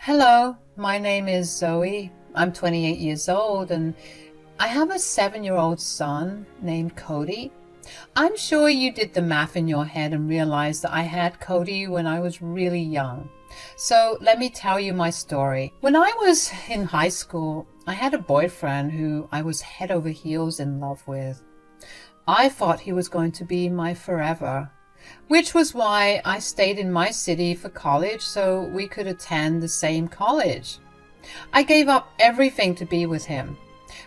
Hello, my name is Zoe. I'm 28 years old and I have a 7-year-old son named Cody. I'm sure you did the math in your head and realized that I had Cody when I was really young. So let me tell you my story. When I was in high school, I had a boyfriend who I was head over heels in love with. I thought he was going to be my forever, which was why I stayed in my city for college so we could attend the same college. I gave up everything to be with him.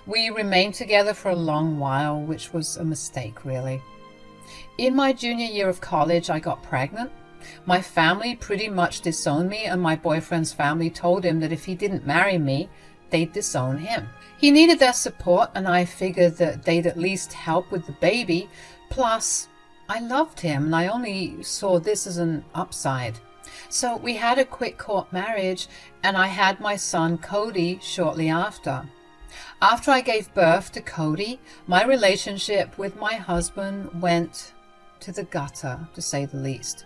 We remained together for a long while, which was a mistake, really. In my junior year of college, I got pregnant. My family pretty much disowned me, and my boyfriend's family told him that if he didn't marry me, they'd disown him. He needed their support, and I figured that they'd at least help with the baby. Plus, I loved him, and I only saw this as an upside. So we had a quick court marriage, and I had my son Cody shortly after. After I gave birth to Cody, my relationship with my husband went to the gutter, to say the least.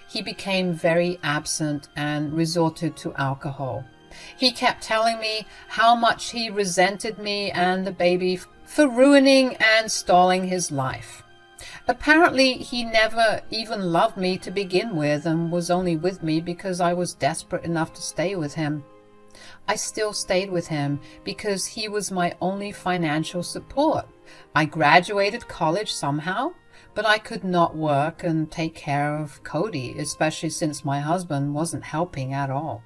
He became very absent and resorted to alcohol. He kept telling me how much he resented me and the baby for ruining and stalling his life. Apparently, he never even loved me to begin with and was only with me because I was desperate enough to stay with him. I still stayed with him because he was my only financial support. I graduated college somehow, but I could not work and take care of Cody, especially since my husband wasn't helping at all.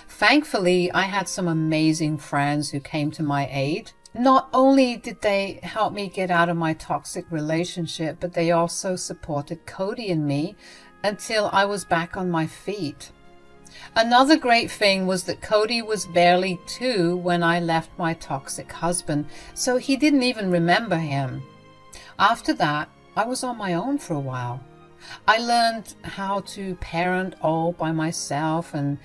Thankfully, I had some amazing friends who came to my aid. Not only did they help me get out of my toxic relationship, but they also supported Cody and me until I was back on my feet. Another great thing was that Cody was barely 2 when I left my toxic husband, so he didn't even remember him. After that, I was on my own for a while. I learned how to parent all by myself, and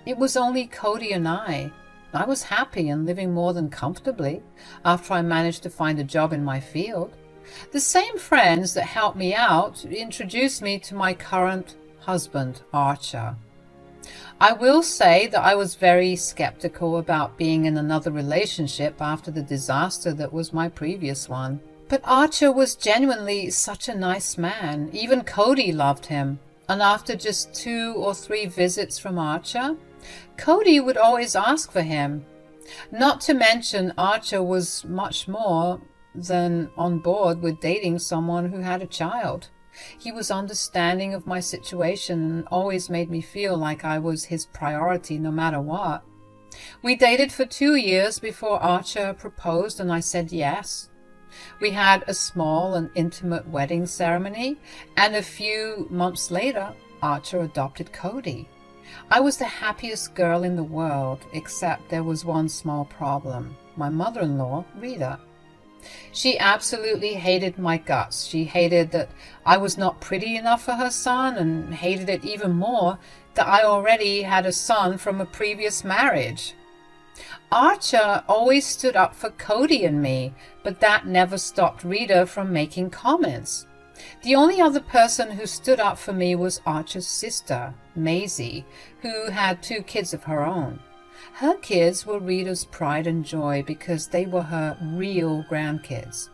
it was only Cody and I. I was happy and living more than comfortably after I managed to find a job in my field. The same friends that helped me out introduced me to my current husband, Archer. I will say that I was very skeptical about being in another relationship after the disaster that was my previous one. But Archer was genuinely such a nice man. Even Cody loved him. And after just 2 or 3 visits from Archer, Cody would always ask for him. Not to mention, Archer was much more than on board with dating someone who had a child. He was understanding of my situation and always made me feel like I was his priority no matter what. We dated for 2 years before Archer proposed, and I said yes. We had a small and intimate wedding ceremony, and a few months later, Archer adopted Cody. I was the happiest girl in the world, except there was one small problem. My mother-in-law, Rita. She absolutely hated my guts. She hated that I was not pretty enough for her son, and hated it even more that I already had a son from a previous marriage. Archer always stood up for Cody and me, but that never stopped Rita from making comments. The only other person who stood up for me was Archer's sister, Maisie, who had 2 kids of her own. Her kids were Rita's pride and joy because they were her real grandkids.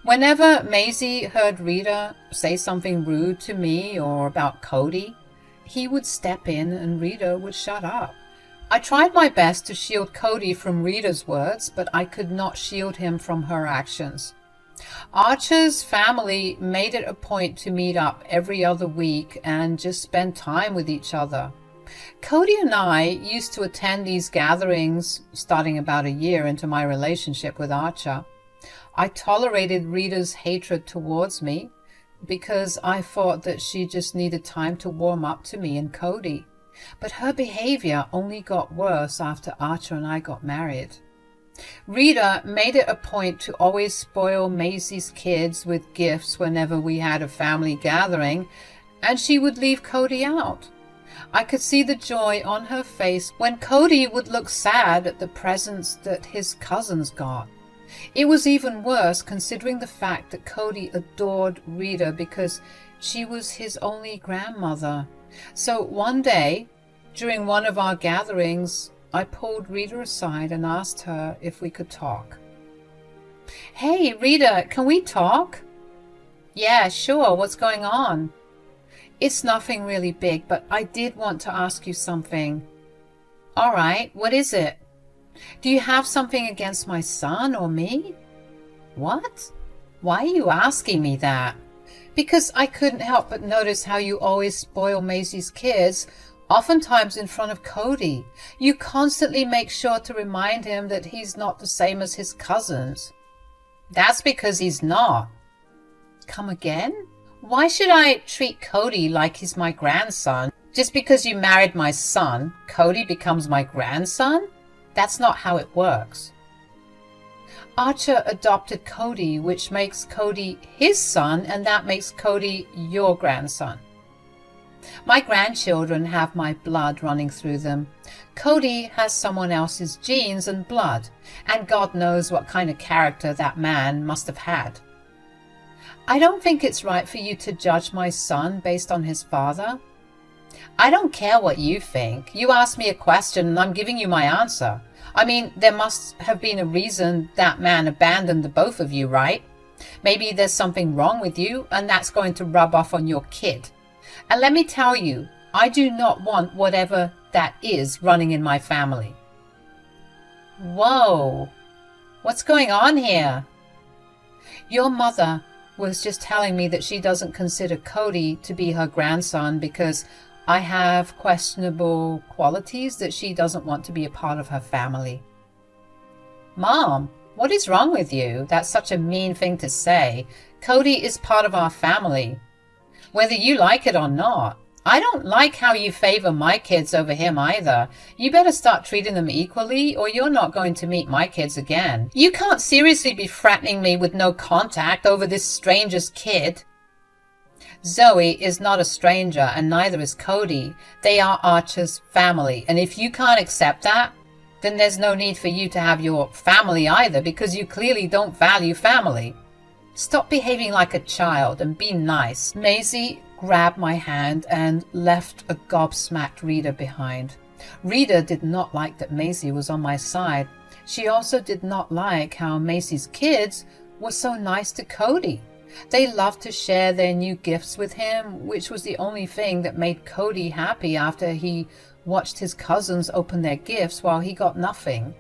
Whenever Maisie heard Rita say something rude to me or about Cody, he would step in and Rita would shut up. I tried my best to shield Cody from Rita's words, but I could not shield him from her actions. Archer's family made it a point to meet up every other week and just spend time with each other. Cody and I used to attend these gatherings starting about a year into my relationship with Archer. I tolerated Rita's hatred towards me because I thought that she just needed time to warm up to me and Cody. But her behavior only got worse after Archer and I got married. Rita made it a point to always spoil Maisie's kids with gifts whenever we had a family gathering, and she would leave Cody out. I could see the joy on her face when Cody would look sad at the presents that his cousins got. It was even worse considering the fact that Cody adored Rita because she was his only grandmother. So one day, During one of our gatherings, I pulled Rita aside and asked her if we could talk. "Hey, Rita, can we talk?" "Yeah, sure. What's going on?" "It's nothing really big, but I did want to ask you something." "All right, what is it?" "Do you have something against my son or me?" "What? Why are you asking me that?" "Because I couldn't help but notice how you always spoil Maisie's kids, oftentimes in front of Cody. You constantly make sure to remind him that he's not the same as his cousins." "That's because he's not." "Come again?" "Why should I treat Cody like he's my grandson? Just because you married my son, Cody becomes my grandson? That's not how it works." "Archer adopted Cody, which makes Cody his son, and that makes Cody your grandson. My grandchildren have my blood running through them. Cody has someone else's genes and blood, and God knows what kind of character that man must have had. I don't think it's right for you to judge my son based on his father." "I don't care what you think. You asked me a question and I'm giving you my answer. I mean, there must have been a reason that man abandoned the both of you, right? Maybe there's something wrong with you and that's going to rub off on your kid. And let me tell you, I do not want whatever that is running in my family." Whoa, what's going on here? "Your mother was just telling me that she doesn't consider Cody to be her grandson because I have questionable qualities that she doesn't want to be a part of her family." "Mom, what is wrong with you? That's such a mean thing to say. Cody is part of our family, whether you like it or not. I don't like how you favor my kids over him either. You better start treating them equally or you're not going to meet my kids again. You can't seriously be threatening me with no contact over this stranger's kid." "Zoe is not a stranger and neither is Cody. They are Archer's family, and if you can't accept that, then there's no need for you to have your family either because you clearly don't value family. Stop behaving like a child and be nice." Maisie grabbed my hand and left a gobsmacked Rita behind. Rita did not like that Maisie was on my side. She also did not like how Maisie's kids were so nice to Cody. They loved to share their new gifts with him, which was the only thing that made Cody happy after he watched his cousins open their gifts while he got nothing.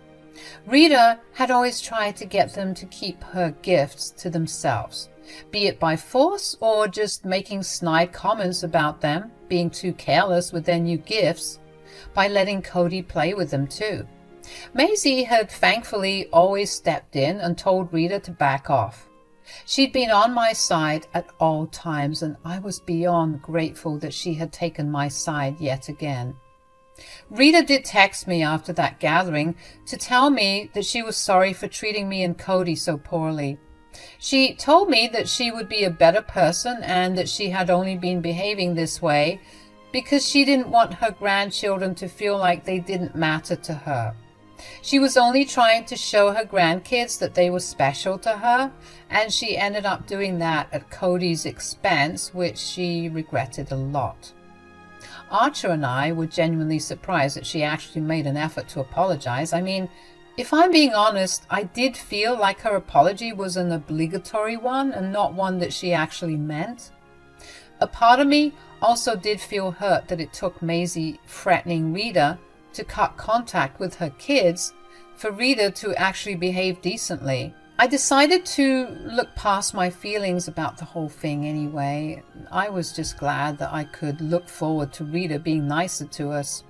Rita had always tried to get them to keep her gifts to themselves, be it by force or just making snide comments about them being too careless with their new gifts by letting Cody play with them too. Maisie had thankfully always stepped in and told Rita to back off. She'd been on my side at all times, and I was beyond grateful that she had taken my side yet again. Rita did text me after that gathering to tell me that she was sorry for treating me and Cody so poorly. She told me that she would be a better person and that she had only been behaving this way because she didn't want her grandchildren to feel like they didn't matter to her. She was only trying to show her grandkids that they were special to her, and she ended up doing that at Cody's expense, which she regretted a lot. Archer and I were genuinely surprised that she actually made an effort to apologize. I mean, if I'm being honest, I did feel like her apology was an obligatory one and not one that she actually meant. A part of me also did feel hurt that it took Maisie threatening Rita to cut contact with her kids for Rita to actually behave decently. I decided to look past my feelings about the whole thing anyway. I was just glad that I could look forward to Rita being nicer to us.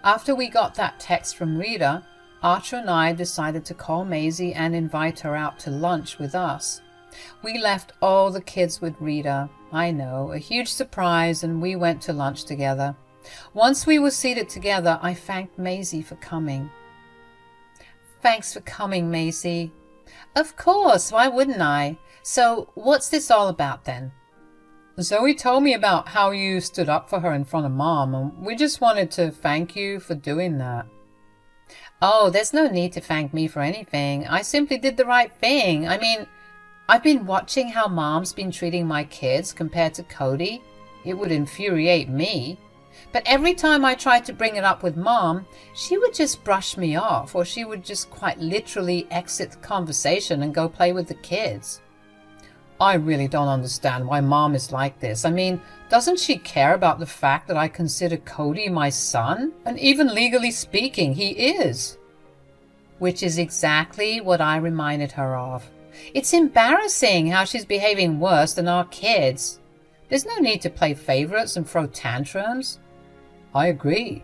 After we got that text from Rita, Archer and I decided to call Maisie and invite her out to lunch with us. We left all the kids with Rita. I know, a huge surprise, and we went to lunch together. Once we were seated together, I thanked Maisie for coming. "Thanks for coming, Maisie." "Of course, why wouldn't I? So what's this all about then?" "Zoe told me about how you stood up for her in front of Mom, and we just wanted to thank you for doing that." "Oh, there's no need to thank me for anything. I simply did the right thing. I mean, I've been watching how Mom's been treating my kids compared to Cody. It would infuriate me. But every time I tried to bring it up with Mom, she would just brush me off, or she would just quite literally exit the conversation and go play with the kids. I really don't understand why Mom is like this. I mean, doesn't she care about the fact that I consider Cody my son? And even legally speaking, he is. Which is exactly what I reminded her of. It's embarrassing how she's behaving worse than our kids. There's no need to play favorites and throw tantrums. I agree.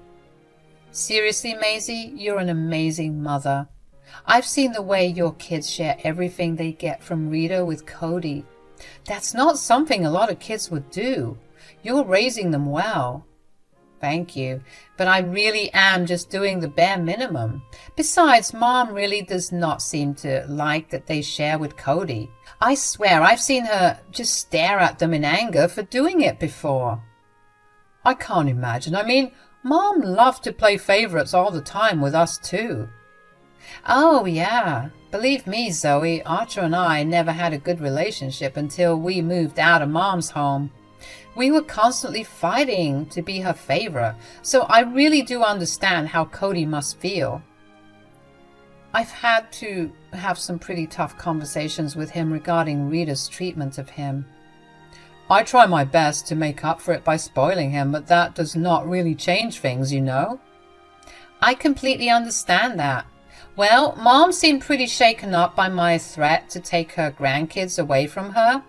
Seriously, Maisie, you're an amazing mother. I've seen the way your kids share everything they get from Rita with Cody. That's not something a lot of kids would do. You're raising them well. Thank you, but I really am just doing the bare minimum. Besides, Mom really does not seem to like that they share with Cody. I swear I've seen her just stare at them in anger for doing it before. I can't imagine. I mean, Mom loved to play favorites all the time with us too. Oh, yeah. Believe me, Zoe, Archer and I never had a good relationship until we moved out of Mom's home. We were constantly fighting to be her favorite, so I really do understand how Cody must feel. I've had to have some pretty tough conversations with him regarding Rita's treatment of him. I try my best to make up for it by spoiling him, but that does not really change things, you know. I completely understand that. Well, Mom seemed pretty shaken up by my threat to take her grandkids away from her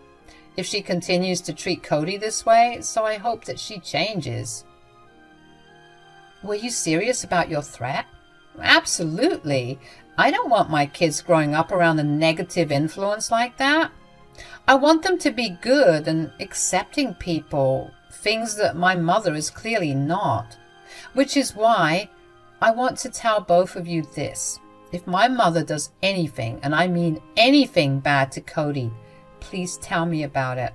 if she continues to treat Cody this way, so I hope that she changes. Were you serious about your threat? Absolutely. I don't want my kids growing up around a negative influence like that. I want them to be good and accepting people, things that my mother is clearly not. Which is why I want to tell both of you this. If my mother does anything, and I mean anything bad to Cody, please tell me about it.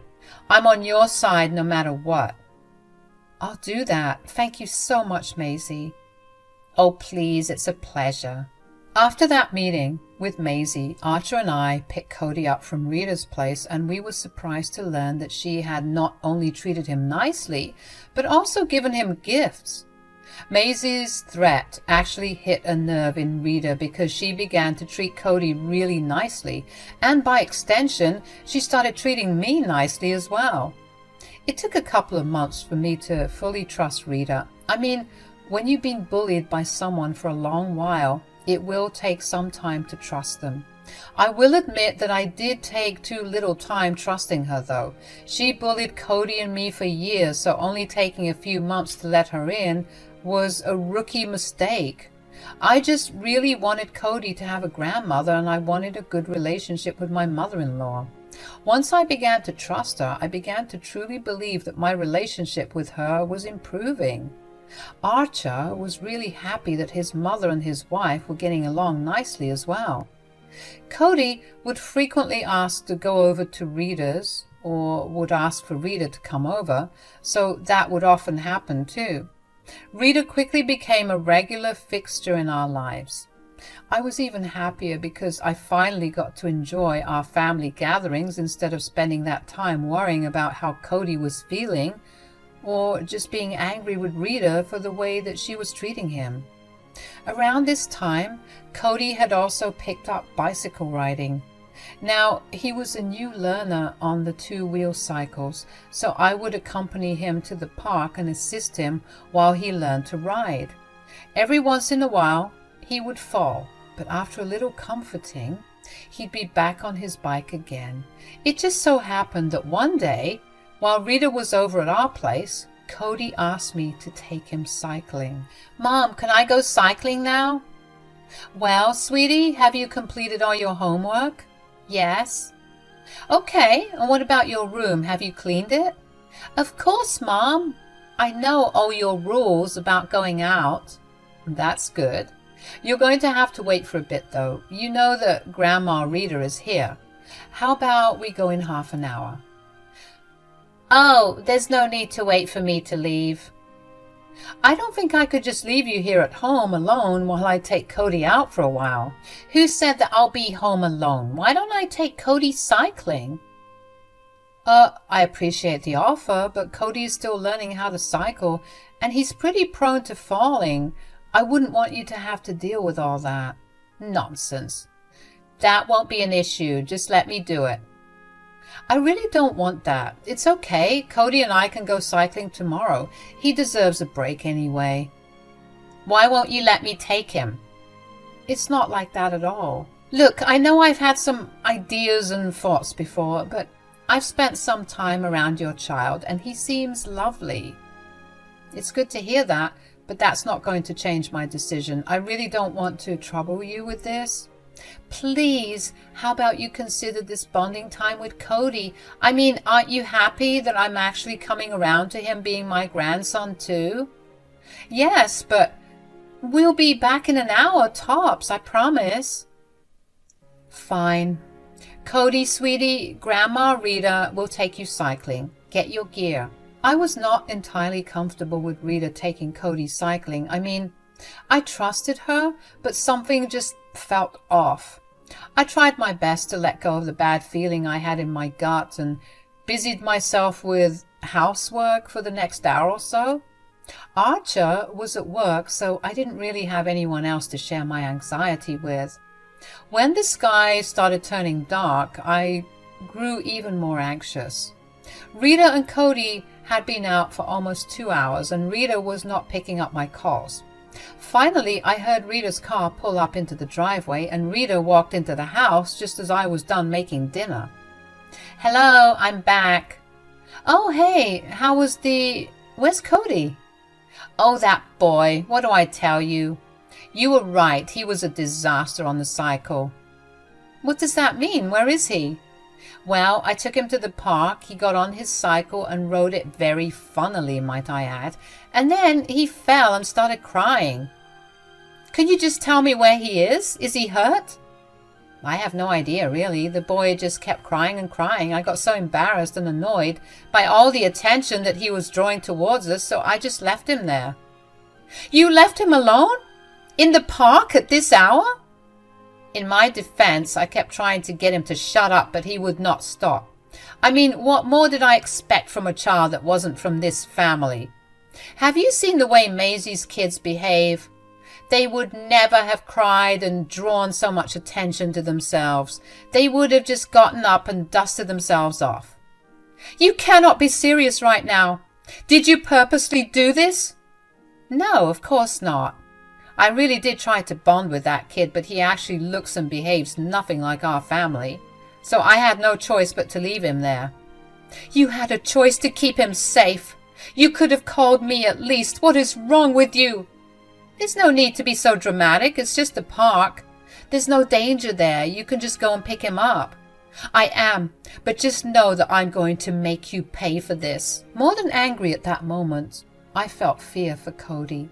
I'm on your side no matter what. I'll do that. Thank you so much, Maisie. Oh, please, it's a pleasure. After that meeting with Maisie, Archer and I picked Cody up from Rita's place, and we were surprised to learn that she had not only treated him nicely, but also given him gifts. Maisie's threat actually hit a nerve in Rita because she began to treat Cody really nicely, and by extension, she started treating me nicely as well. It took a couple of months for me to fully trust Rita. I mean, when you've been bullied by someone for a long while, it will take some time to trust them. I will admit that I did take too little time trusting her, though. She bullied Cody and me for years, so only taking a few months to let her in was a rookie mistake. I just really wanted Cody to have a grandmother, and I wanted a good relationship with my mother-in-law. Once I began to trust her, I began to truly believe that my relationship with her was improving. Archer was really happy that his mother and his wife were getting along nicely as well. Cody would frequently ask to go over to Rita's, or would ask for Rita to come over, so that would often happen too. Rita quickly became a regular fixture in our lives. I was even happier because I finally got to enjoy our family gatherings instead of spending that time worrying about how Cody was feeling, or just being angry with Rita for the way that she was treating him. Around this time, Cody had also picked up bicycle riding. Now, he was a new learner on the two-wheel cycles, so I would accompany him to the park and assist him while he learned to ride. Every once in a while, he would fall, but after a little comforting, he'd be back on his bike again. It just so happened that one day, while Rita was over at our place, Cody asked me to take him cycling. Mom, can I go cycling now? Well, sweetie, have you completed all your homework? Yes. Okay, and what about your room? Have you cleaned it? Of course, Mom. I know all your rules about going out. That's good. You're going to have to wait for a bit, though. You know that Grandma Rita is here. How about we go in half an hour? Oh, there's no need to wait for me to leave. I don't think I could just leave you here at home alone while I take Cody out for a while. Who said that I'll be home alone? Why don't I take Cody cycling? I appreciate the offer, but Cody is still learning how to cycle, and he's pretty prone to falling. I wouldn't want you to have to deal with all that. Nonsense. That won't be an issue. Just let me do it. I really don't want that. It's okay. Cody and I can go cycling tomorrow. He deserves a break anyway. Why won't you let me take him? It's not like that at all. Look, I know I've had some ideas and thoughts before, but I've spent some time around your child, and he seems lovely. It's good to hear that, but that's not going to change my decision. I really don't want to trouble you with this. Please, how about you consider this bonding time with Cody? I mean, aren't you happy that I'm actually coming around to him being my grandson too? Yes, but we'll be back in an hour tops, I promise. Fine. Cody, sweetie, Grandma Rita will take you cycling. Get your gear. I was not entirely comfortable with Rita taking Cody cycling. I mean, I trusted her, but something just felt off. I tried my best to let go of the bad feeling I had in my gut and busied myself with housework for the next hour or so. Archer was at work, so I didn't really have anyone else to share my anxiety with. When the sky started turning dark, I grew even more anxious. Rita and Cody had been out for almost 2 hours, and Rita was not picking up my calls. Finally, I heard Rita's car pull up into the driveway, and Rita walked into the house just as I was done making dinner. Hello, I'm back. Oh, hey, where's Cody? Oh, that boy, what do I tell you? You were right, he was a disaster on the cycle. What does that mean? Where is he? Well, I took him to the park, he got on his cycle and rode it very funnily, might I add, and then he fell and started crying. Can you just tell me where he is? Is he hurt? I have no idea, really. The boy just kept crying and crying. I got so embarrassed and annoyed by all the attention that he was drawing towards us, so I just left him there. You left him alone? In the park at this hour? In my defense, I kept trying to get him to shut up, but he would not stop. I mean, what more did I expect from a child that wasn't from this family? Have you seen the way Maisie's kids behave? They would never have cried and drawn so much attention to themselves. They would have just gotten up and dusted themselves off. You cannot be serious right now. Did you purposely do this? No, of course not. I really did try to bond with that kid, but he actually looks and behaves nothing like our family. So I had no choice but to leave him there. You had a choice to keep him safe. You could have called me at least. What is wrong with you? There's no need to be so dramatic. It's just a park. There's no danger there. You can just go and pick him up. I am, but just know that I'm going to make you pay for this. More than angry at that moment, I felt fear for Cody.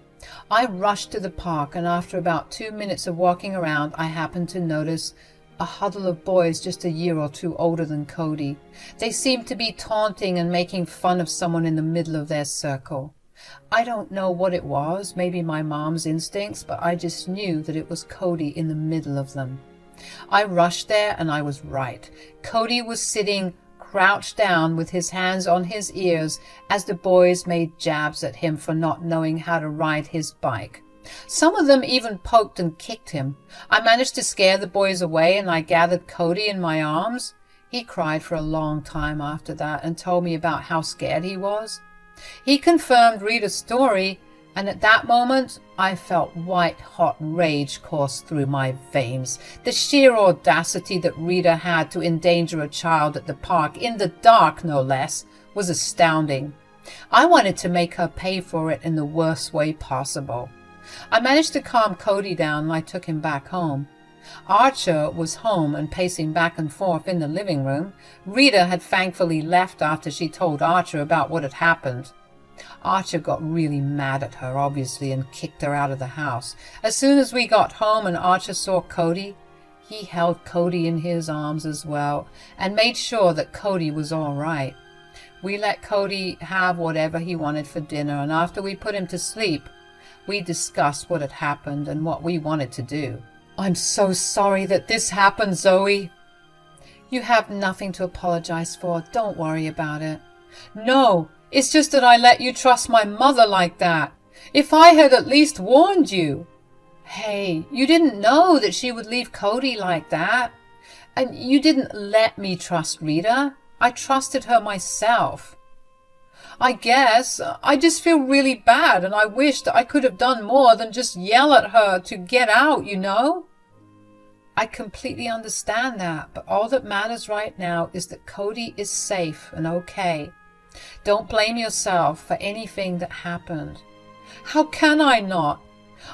I rushed to the park, and after about 2 minutes of walking around, I happened to notice a huddle of boys just a year or two older than Cody. They seemed to be taunting and making fun of someone in the middle of their circle. I don't know what it was, maybe my mom's instincts, but I just knew that it was Cody in the middle of them. I rushed there, and I was right. Cody was sitting crouched down with his hands on his ears as the boys made jabs at him for not knowing how to ride his bike. Some of them even poked and kicked him. I managed to scare the boys away, and I gathered Cody in my arms. He cried for a long time after that and told me about how scared he was. He confirmed Rita's story, and at that moment I felt white-hot rage course through my veins. The sheer audacity that Rita had to endanger a child at the park, in the dark no less, was astounding. I wanted to make her pay for it in the worst way possible. I managed to calm Cody down, and I took him back home. Archer was home and pacing back and forth in the living room. Rita had thankfully left after she told Archer about what had happened. Archer got really mad at her, obviously, and kicked her out of the house. As soon as we got home and Archer saw Cody, he held Cody in his arms as well and made sure that Cody was all right. We let Cody have whatever he wanted for dinner, and after we put him to sleep, we discussed what had happened and what we wanted to do. I'm so sorry that this happened, Zoe. You have nothing to apologize for. Don't worry about it. No, it's just that I let you trust my mother like that. If I had at least warned you. Hey, you didn't know that she would leave Cody like that. And you didn't let me trust Rita. I trusted her myself. I guess I just feel really bad, and I wish that I could have done more than just yell at her to get out, you know? I completely understand that, but all that matters right now is that Cody is safe and okay. Don't blame yourself for anything that happened. How can I not?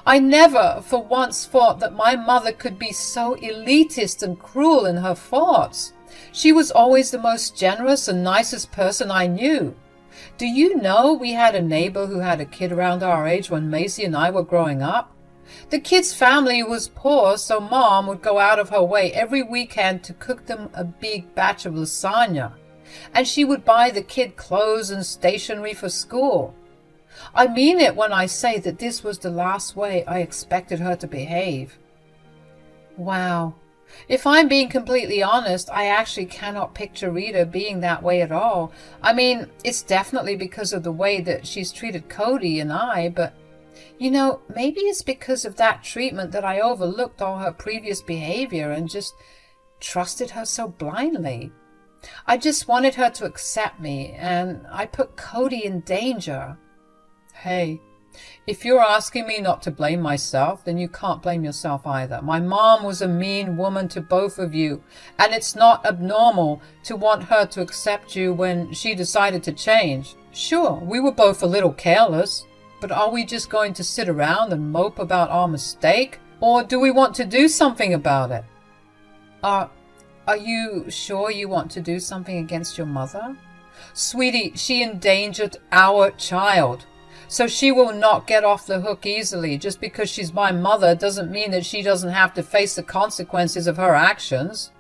I never for once thought that my mother could be so elitist and cruel in her thoughts. She was always the most generous and nicest person I knew. Do you know we had a neighbor who had a kid around our age when Maisie and I were growing up? The kid's family was poor, so Mom would go out of her way every weekend to cook them a big batch of lasagna. And she would buy the kid clothes and stationery for school. I mean it when I say that this was the last way I expected her to behave. Wow. If I'm being completely honest, I actually cannot picture Rita being that way at all. I mean, it's definitely because of the way that she's treated Cody and I, but, you know, maybe it's because of that treatment that I overlooked all her previous behavior and just trusted her so blindly. I just wanted her to accept me, and I put Cody in danger. Hey, if you're asking me not to blame myself, then you can't blame yourself either. My mom was a mean woman to both of you, and it's not abnormal to want her to accept you when she decided to change. Sure, we were both a little careless, but are we just going to sit around and mope about our mistake? Or do we want to do something about it? Are you sure you want to do something against your mother? Sweetie, she endangered our child. So she will not get off the hook easily. Just because she's my mother doesn't mean that she doesn't have to face the consequences of her actions.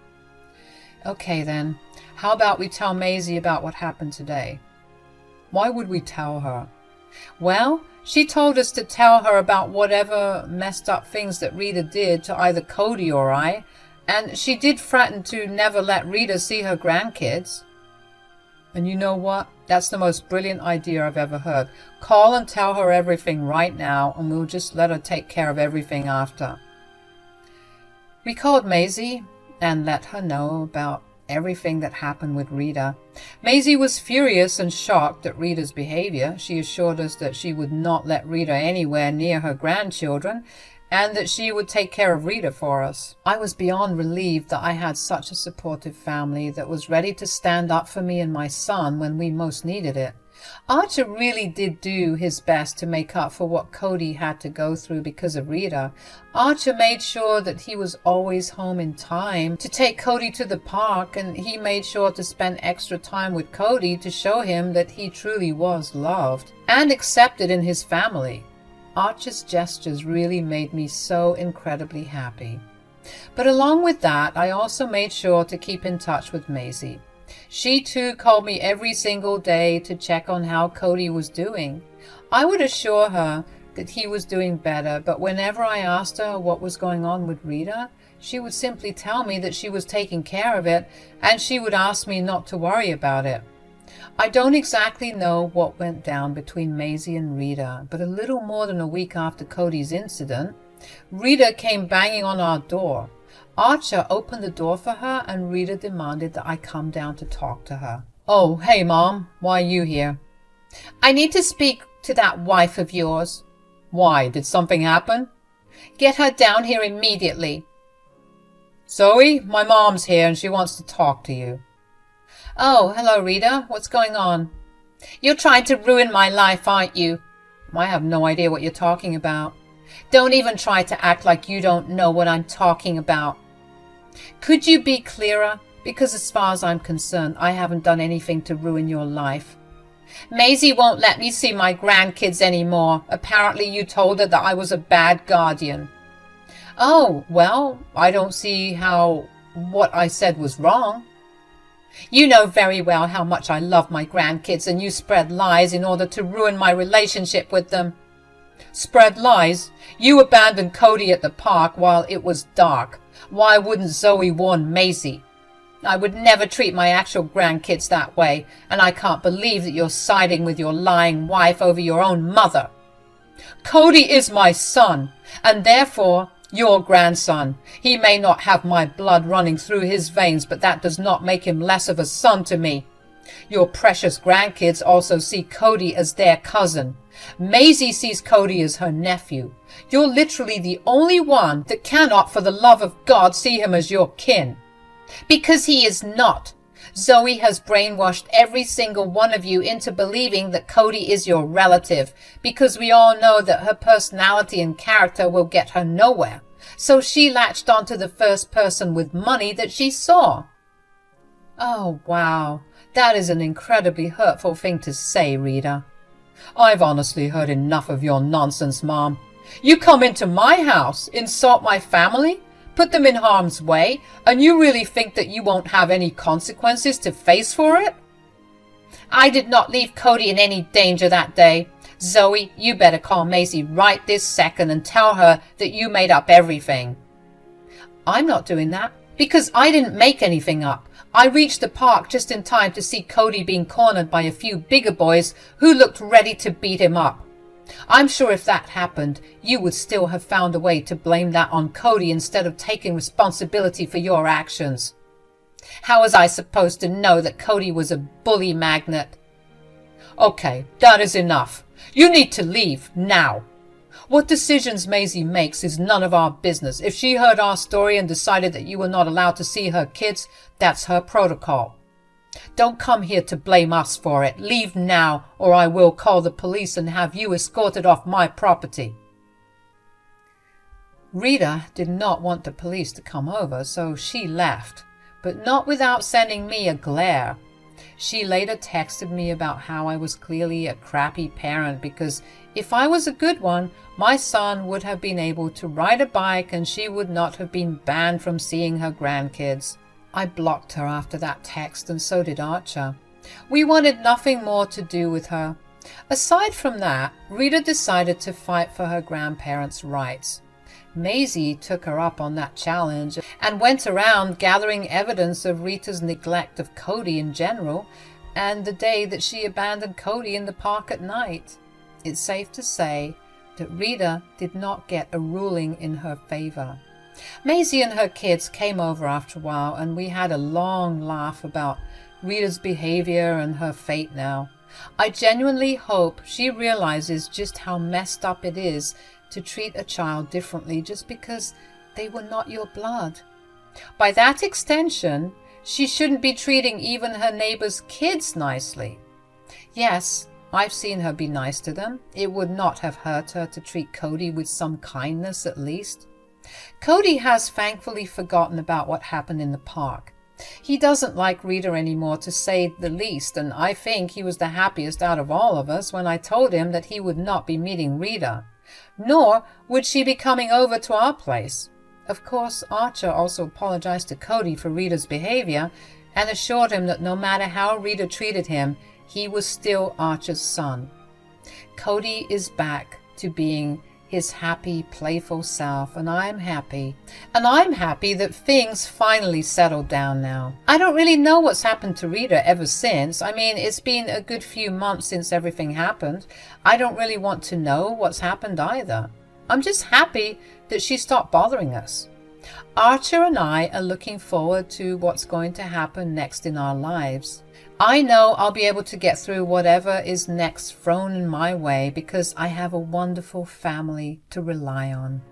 Okay then, how about we tell Maisie about what happened today? Why would we tell her? Well, she told us to tell her about whatever messed up things that Rita did to either Cody or I, and she did threaten to never let Rita see her grandkids. And you know what? That's the most brilliant idea I've ever heard. Call and tell her everything right now, and we'll just let her take care of everything after. We called Maisie and let her know about everything that happened with Rita. Maisie was furious and shocked at Rita's behavior. She assured us that she would not let Rita anywhere near her grandchildren, and that she would take care of Rita for us. I was beyond relieved that I had such a supportive family that was ready to stand up for me and my son when we most needed it. Archer really did do his best to make up for what Cody had to go through because of Rita. Archer made sure that he was always home in time to take Cody to the park, and he made sure to spend extra time with Cody to show him that he truly was loved and accepted in his family. Archer's gestures really made me so incredibly happy. But along with that, I also made sure to keep in touch with Maisie. She too called me every single day to check on how Cody was doing. I would assure her that he was doing better, but whenever I asked her what was going on with Rita, she would simply tell me that she was taking care of it, and she would ask me not to worry about it. I don't exactly know what went down between Maisie and Rita, but a little more than a week after Cody's incident, Rita came banging on our door. Archer opened the door for her, and Rita demanded that I come down to talk to her. Oh, hey, Mom. Why are you here? I need to speak to that wife of yours. Why? Did something happen? Get her down here immediately. Zoe, my mom's here, and she wants to talk to you. Oh, hello, Rita. What's going on? You're trying to ruin my life, aren't you? I have no idea what you're talking about. Don't even try to act like you don't know what I'm talking about. Could you be clearer? Because as far as I'm concerned, I haven't done anything to ruin your life. Maisie won't let me see my grandkids anymore. Apparently you told her that I was a bad guardian. Oh, well, I don't see how what I said was wrong. You know very well how much I love my grandkids, and you spread lies in order to ruin my relationship with them. Spread lies? You abandoned Cody at the park while it was dark. Why wouldn't Zoe warn Maisie? I would never treat my actual grandkids that way, and I can't believe that you're siding with your lying wife over your own mother. Cody is my son, and therefore your grandson. He may not have my blood running through his veins, but that does not make him less of a son to me. Your precious grandkids also see Cody as their cousin. Maisie sees Cody as her nephew. You're literally the only one that cannot, for the love of God, see him as your kin. Because he is not. Zoe has brainwashed every single one of you into believing that Cody is your relative, because we all know that her personality and character will get her nowhere. So she latched onto the first person with money that she saw. Oh, wow. That is an incredibly hurtful thing to say, Rita. I've honestly heard enough of your nonsense, Mom. You come into my house, insult my family, put them in harm's way, and you really think that you won't have any consequences to face for it? I did not leave Cody in any danger that day. Zoe, you better call Maisie right this second and tell her that you made up everything. I'm not doing that, because I didn't make anything up. I reached the park just in time to see Cody being cornered by a few bigger boys who looked ready to beat him up. I'm sure if that happened, you would still have found a way to blame that on Cody instead of taking responsibility for your actions. How was I supposed to know that Cody was a bully magnet? Okay, that is enough. You need to leave now. What decisions Maisie makes is none of our business. If she heard our story and decided that you were not allowed to see her kids, that's her protocol. Don't come here to blame us for it. Leave now, or I will call the police and have you escorted off my property. Rita did not want the police to come over, so she left, but not without sending me a glare. She later texted me about how I was clearly a crappy parent because if I was a good one, my son would have been able to ride a bike and she would not have been banned from seeing her grandkids. I blocked her after that text, and so did Archer. We wanted nothing more to do with her. Aside from that, Rita decided to fight for her grandparents' rights. Maisie took her up on that challenge and went around gathering evidence of Rita's neglect of Cody in general and the day that she abandoned Cody in the park at night. It's safe to say that Rita did not get a ruling in her favor. Maisie and her kids came over after a while, and we had a long laugh about Rita's behavior and her fate now. I genuinely hope she realizes just how messed up it is to treat a child differently just because they were not your blood. By that extension, she shouldn't be treating even her neighbor's kids nicely. Yes, I've seen her be nice to them. It would not have hurt her to treat Cody with some kindness at least. Cody has thankfully forgotten about what happened in the park. He doesn't like Rita anymore, to say the least, and I think he was the happiest out of all of us when I told him that he would not be meeting Rita, nor would she be coming over to our place. Of course, Archer also apologized to Cody for Rita's behavior and assured him that no matter how Rita treated him, he was still Archer's son. Cody is back to being his happy, playful self, and I'm happy. And I'm happy that things finally settled down now. I don't really know what's happened to Rita ever since. I mean, it's been a good few months since everything happened. I don't really want to know what's happened either. I'm just happy that she stopped bothering us. Archer and I are looking forward to what's going to happen next in our lives. I know I'll be able to get through whatever is next thrown in my way because I have a wonderful family to rely on.